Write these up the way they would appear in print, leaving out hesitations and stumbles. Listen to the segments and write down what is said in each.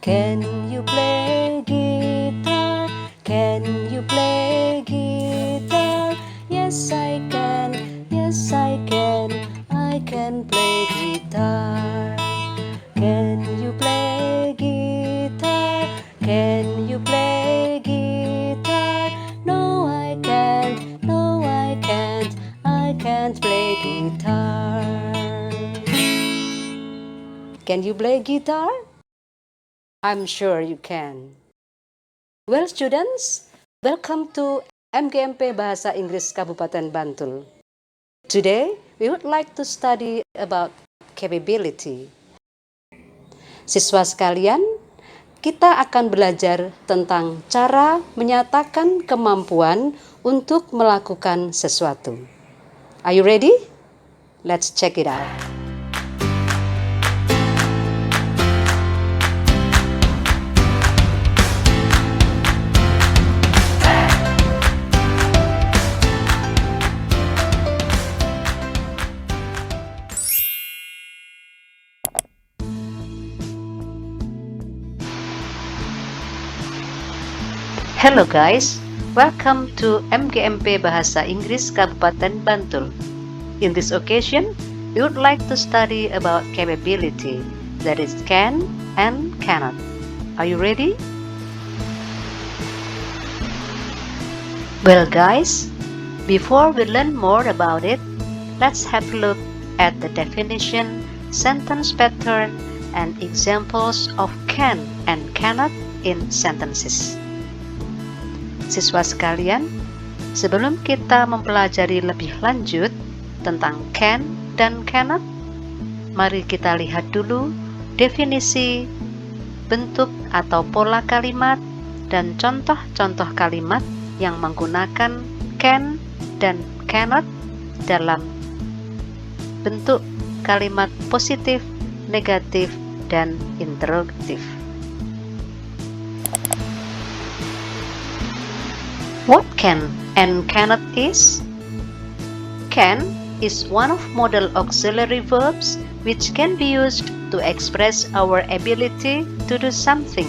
Can you play guitar? Can you play guitar? Yes, I can. Yes, I can. I can play guitar. Can you play guitar? Can you play guitar? No, I can't. No, I can't. I can't play guitar. Can you play guitar? I'm sure you can. Well, students, welcome to MGMP Bahasa Inggris Kabupaten Bantul. Today, we would like to study about capability. Siswa sekalian, kita akan belajar tentang cara menyatakan kemampuan untuk melakukan sesuatu. Are you ready? Let's check it out. Hello guys, welcome to MGMP Bahasa Inggris Kabupaten Bantul. In this occasion, we would like to study about capability, that is can and cannot. Are you ready? Well guys, before we learn more about it, let's have a look at the definition, sentence pattern, and examples of can and cannot in sentences. Siswa sekalian, sebelum kita mempelajari lebih lanjut tentang can dan cannot, mari kita lihat dulu definisi, bentuk atau pola kalimat, dan contoh-contoh kalimat yang menggunakan can dan cannot dalam bentuk kalimat positif, negatif, dan interrogatif. What can and cannot is? Can is one of modal auxiliary verbs which can be used to express our ability to do something.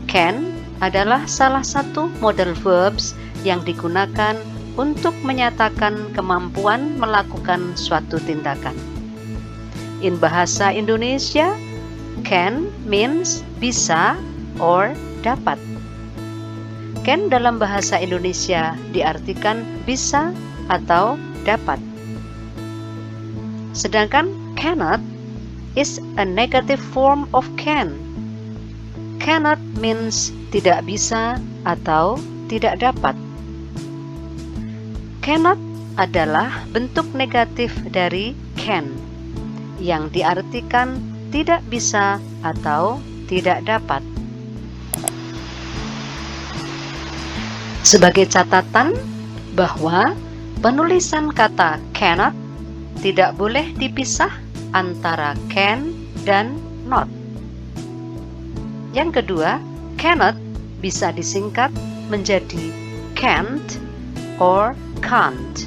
Can adalah salah satu modal verbs yang digunakan untuk menyatakan kemampuan melakukan suatu tindakan. In bahasa Indonesia, can means bisa or dapat. Can dalam bahasa Indonesia diartikan bisa atau dapat. Sedangkan cannot is a negative form of can. Cannot means tidak bisa atau tidak dapat. Cannot adalah bentuk negatif dari can, yang diartikan tidak bisa atau tidak dapat. Sebagai catatan bahwa penulisan kata cannot tidak boleh dipisah antara can dan not. Yang kedua, cannot bisa disingkat menjadi can't or can't.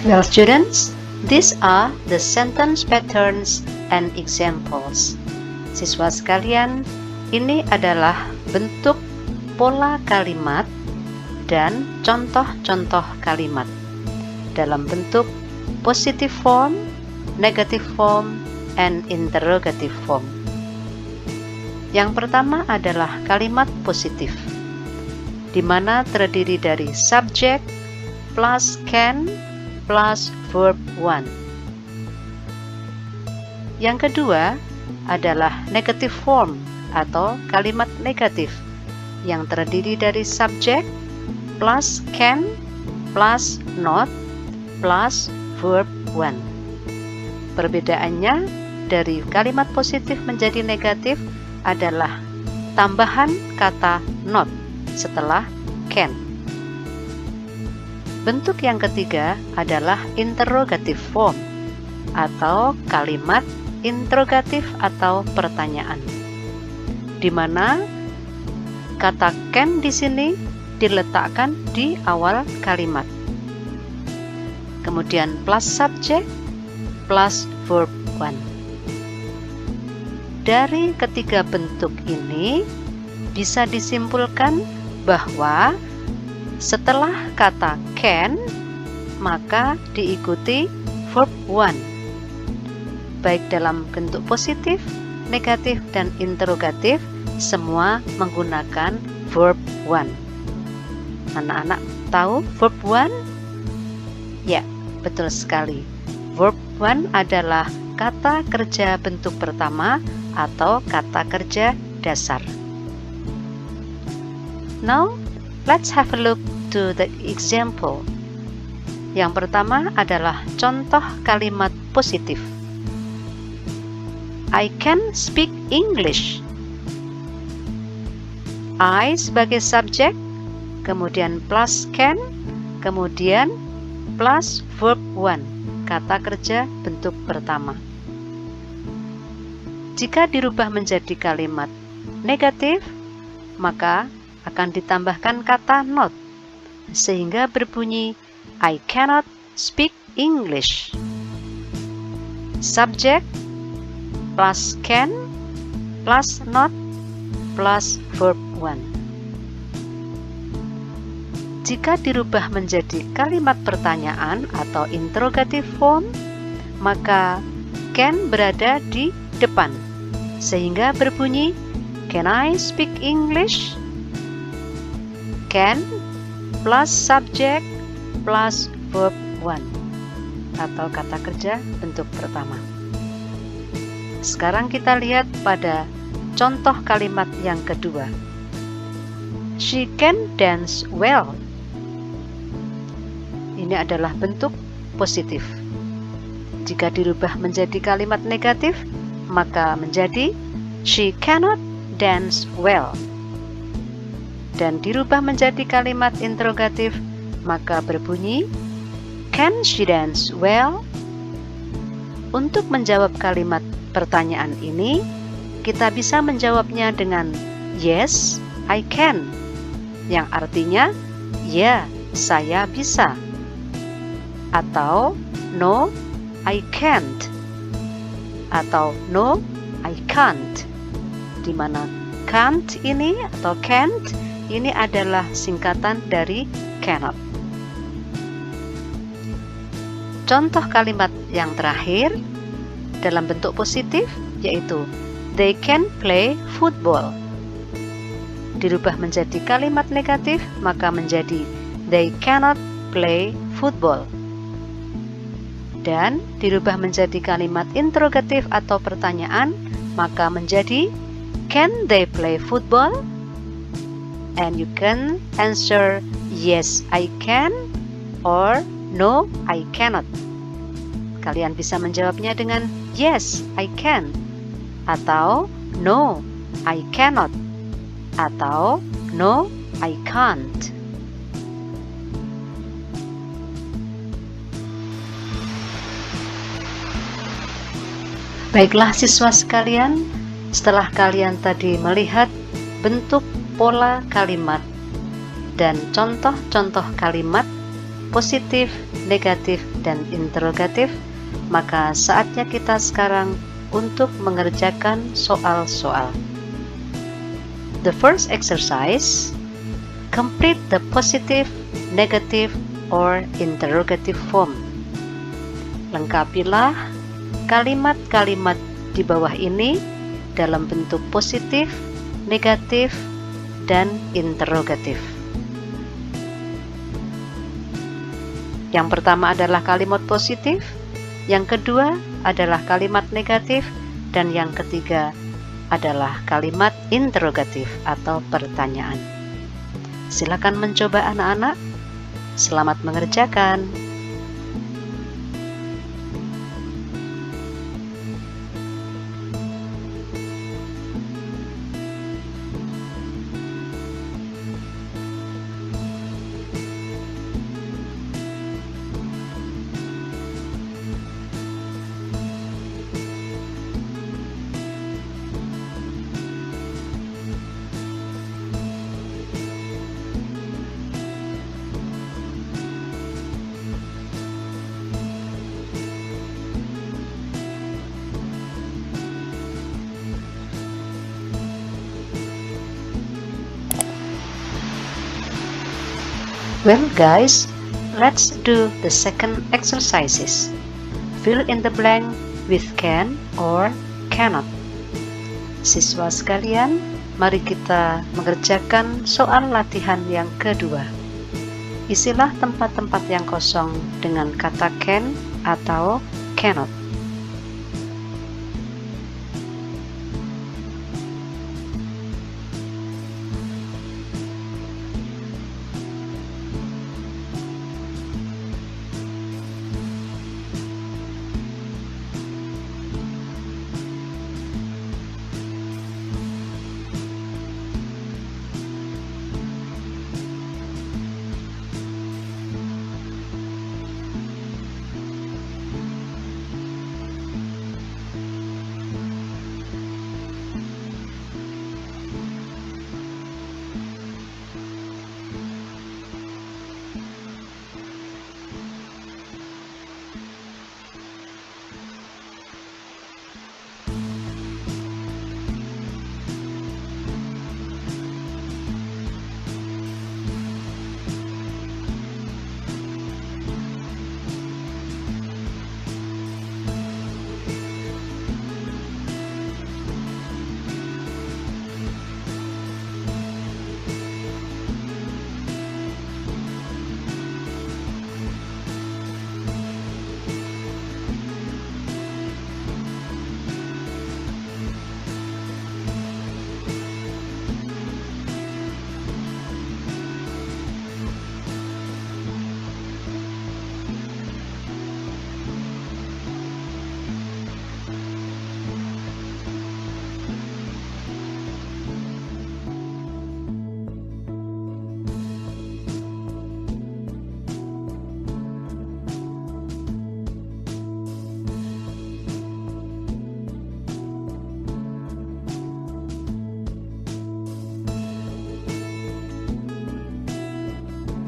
Well, students, these are the sentence patterns and examples. Siswa sekalian, ini adalah bentuk pola kalimat dan contoh-contoh kalimat dalam bentuk positive form, negative form, and interrogative form. Yang pertama adalah kalimat positif, di mana terdiri dari subject plus can plus verb 1. Yang kedua adalah negative form atau kalimat negatif yang terdiri dari subject plus can plus not plus verb 1. Perbedaannya dari kalimat positif menjadi negatif adalah tambahan kata not setelah can. Bentuk yang ketiga adalah interrogative form atau kalimat interrogatif atau pertanyaan, di mana kata can di sini diletakkan di awal kalimat. kemudian plus subject, plus verb 1. Dari ketiga bentuk ini bisa disimpulkan bahwa setelah kata can, maka diikuti verb 1, baik dalam bentuk positif, negatif, dan interrogatif, semua menggunakan verb 1. Anak-anak tahu verb 1? Ya, betul sekali. Verb 1 adalah kata kerja bentuk pertama atau kata kerja dasar. Now, let's have a look to the example. Yang pertama adalah contoh kalimat positif. I can speak English. I sebagai subjek, kemudian plus can, kemudian plus verb 1, kata kerja bentuk pertama. Jika dirubah menjadi kalimat negatif, maka akan ditambahkan kata not, sehingga berbunyi I cannot speak English. Subject plus can plus not plus verb 1. Jika dirubah menjadi kalimat pertanyaan atau interrogative form, maka can berada di depan, sehingga berbunyi Can I speak English? Can plus subject plus verb 1 atau kata kerja bentuk pertama. Sekarang kita lihat pada contoh kalimat yang kedua. She can dance well. Ini adalah bentuk positif. Jika dirubah menjadi kalimat negatif, maka menjadi she cannot dance well. Dan dirubah menjadi kalimat interrogatif, maka berbunyi Can she dance well? Untuk menjawab kalimat pertanyaan ini, kita bisa menjawabnya dengan Yes, I can, yang artinya ya, saya bisa, atau No, I can't, atau No, I can't, di mana can't ini atau can't ini adalah singkatan dari cannot. Contoh kalimat yang terakhir dalam bentuk positif yaitu they can play football. Dirubah menjadi kalimat negatif, maka menjadi they cannot play football. Dan dirubah menjadi kalimat interrogatif atau pertanyaan, maka menjadi can they play football? And you can answer yes, I can, or no, I cannot. Kalian bisa menjawabnya dengan yes, I can, atau no, I cannot, atau no, I can't. Baiklah siswa sekalian, setelah kalian tadi melihat bentuk pola kalimat dan contoh-contoh kalimat positif, negatif, dan interrogatif, maka saatnya kita sekarang untuk mengerjakan soal-soal. The first exercise, complete the positive, negative, or interrogative form. Lengkapilah kalimat-kalimat di bawah ini dalam bentuk positif, negatif, dan interrogatif. Yang pertama adalah kalimat positif, yang kedua adalah kalimat negatif, dan yang ketiga adalah kalimat interrogatif atau pertanyaan. Silakan mencoba anak-anak. Selamat mengerjakan. Well guys, let's do the second exercises. Fill in the blank with can or cannot. Siswa sekalian, mari kita mengerjakan soal latihan yang kedua. Isilah tempat-tempat yang kosong dengan kata can atau cannot.